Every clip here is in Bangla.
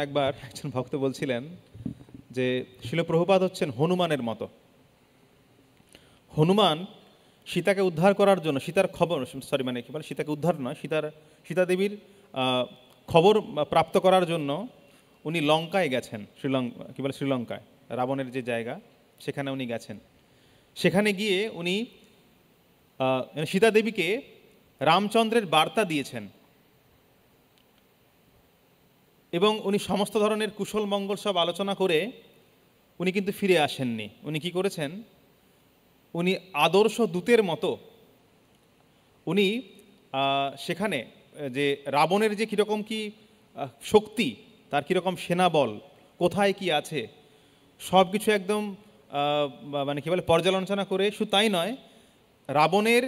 একবার একজন ভক্ত বলছিলেন যে শিল প্রভুপাদ হচ্ছেন হনুমানের মতো। হনুমান সীতাকে উদ্ধার করার জন্য, সীতার খবর, সরি মানে কি বলে, সীতাকে উদ্ধার নয়, সীতা দেবীর খবর প্রাপ্ত করার জন্য উনি লঙ্কায় গেছেন, শ্রীলঙ্কায়, রাবণের যে জায়গা সেখানে উনি গেছেন। সেখানে গিয়ে উনি সীতা দেবীকে রামচন্দ্রের বার্তা দিয়েছেন এবং উনি সমস্ত ধরনের কুশল মঙ্গল সব আলোচনা করে উনি কিন্তু ফিরে আসেননি। উনি কি করেছেন, উনি আদর্শ দূতের মতো উনি সেখানে যে রাবণের যে কীরকম কি শক্তি, তার কীরকম সেনাবল, কোথায় কি আছে, সব কিছু একদম মানে কী বলে পর্যালোচনা করে, শুধু তাই নয়, রাবণের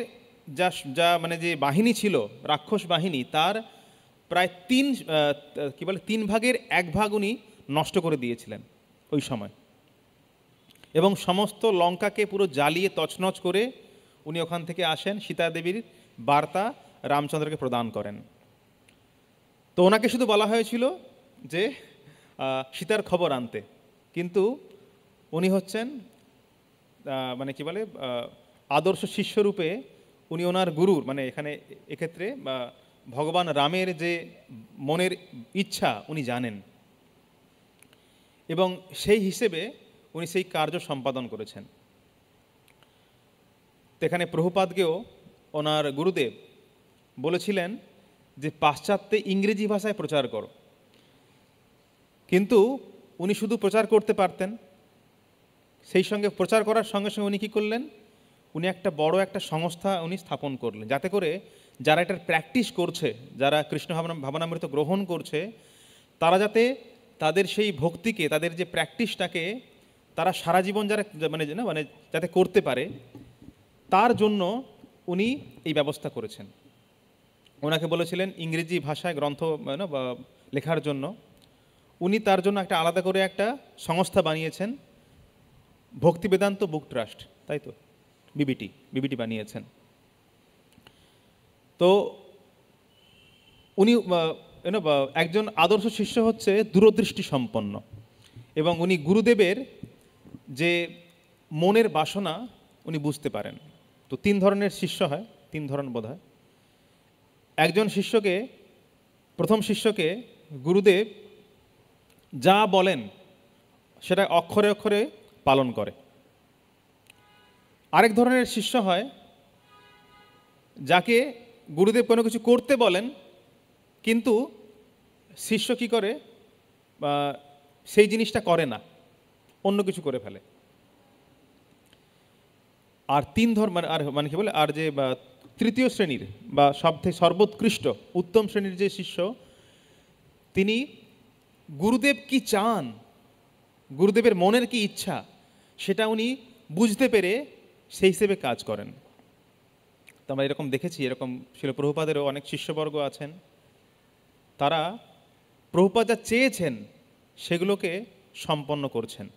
যা মানে যে বাহিনী ছিল, রাক্ষস বাহিনী, তার প্রায় 3 ভাগের 1 ভাগ উনি নষ্ট করে দিয়েছিলেন ওই সময়, এবং সমস্ত লঙ্কাকে পুরো জ্বালিয়ে তছনছ করে উনি ওখান থেকে আসেন, সীতা দেবীর বার্তা রামচন্দ্রকে প্রদান করেন। তো ওনাকে শুধু বলা হয়েছিল যে সীতার খবর আনতে, কিন্তু উনি হচ্ছেন মানে কি বলে আদর্শ শিষ্যরূপে উনি ওনার গুরুর, মানে এক্ষেত্রে ভগবান রামের যে মনের ইচ্ছা উনি জানেন, এবং সেই হিসেবে উনি সেই কার্য সম্পাদন করেছেন। তো এখানে প্রভুপাদকেও ওনার গুরুদেব বলেছিলেন যে পাশ্চাত্যে ইংরেজি ভাষায় প্রচার করো, কিন্তু উনি শুধু প্রচার করতে পারতেন, সেই সঙ্গে প্রচার করার সঙ্গে সঙ্গে উনি কী করলেন, উনি একটা বড় একটা সংস্থা উনি স্থাপন করলেন, যাতে করে যারা এটার প্র্যাকটিস করছে, যারা কৃষ্ণ ভাবনামৃত গ্রহণ করছে, তারা যাতে তাদের সেই ভক্তিকে, তাদের যে প্র্যাকটিসটাকে তারা সারা জীবন যারা মানে যাতে করতে পারে, তার জন্য উনি এই ব্যবস্থা করেছেন। ওনাকে বলেছিলেন ইংরেজি ভাষায় গ্রন্থ লেখার জন্য, উনি তার জন্য একটা আলাদা করে একটা সংস্থা বানিয়েছেন, ভক্তি বেদান্ত বুক ট্রাস্ট, তাই তো, বিবিটি বানিয়েছেন। তো উনি একজন আদর্শ শিষ্য হচ্ছে দূরদৃষ্টি সম্পন্ন, এবং উনি গুরুদেবের যে মনের বাসনা উনি বুঝতে পারেন। তো 3 ধরনের শিষ্য হয়, 3 ধরন বোধ হয়। একজন শিষ্যকে, প্রথম শিষ্যকে গুরুদেব যা বলেন সেটা অক্ষরে অক্ষরে পালন করে। আরেক ধরনের শিষ্য হয় যাকে গুরুদেব কোনো কিছু করতে বলেন, কিন্তু শিষ্য কী করে, সেই জিনিসটা করে না, অন্য কিছু করে ফেলে। আর 3 ধরনের, আর মানে কি বলে, আর যে তৃতীয় শ্রেণীর বা সর্বোৎকৃষ্ট উত্তম শ্রেণীর যে শিষ্য, তিনি গুরুদেব কি চান, গুরুদেবের মনের কি ইচ্ছা, সেটা উনি বুঝতে পেরে সেই হিসেবে কাজ করেন। তো আমরা এরকম দেখেছি, এরকম শিল প্রভুপাদেরও অনেক শিষ্যবর্গ আছেন, তারা প্রভুপাদ যা চেয়েছেন সেগুলোকে সম্পন্ন করছেন।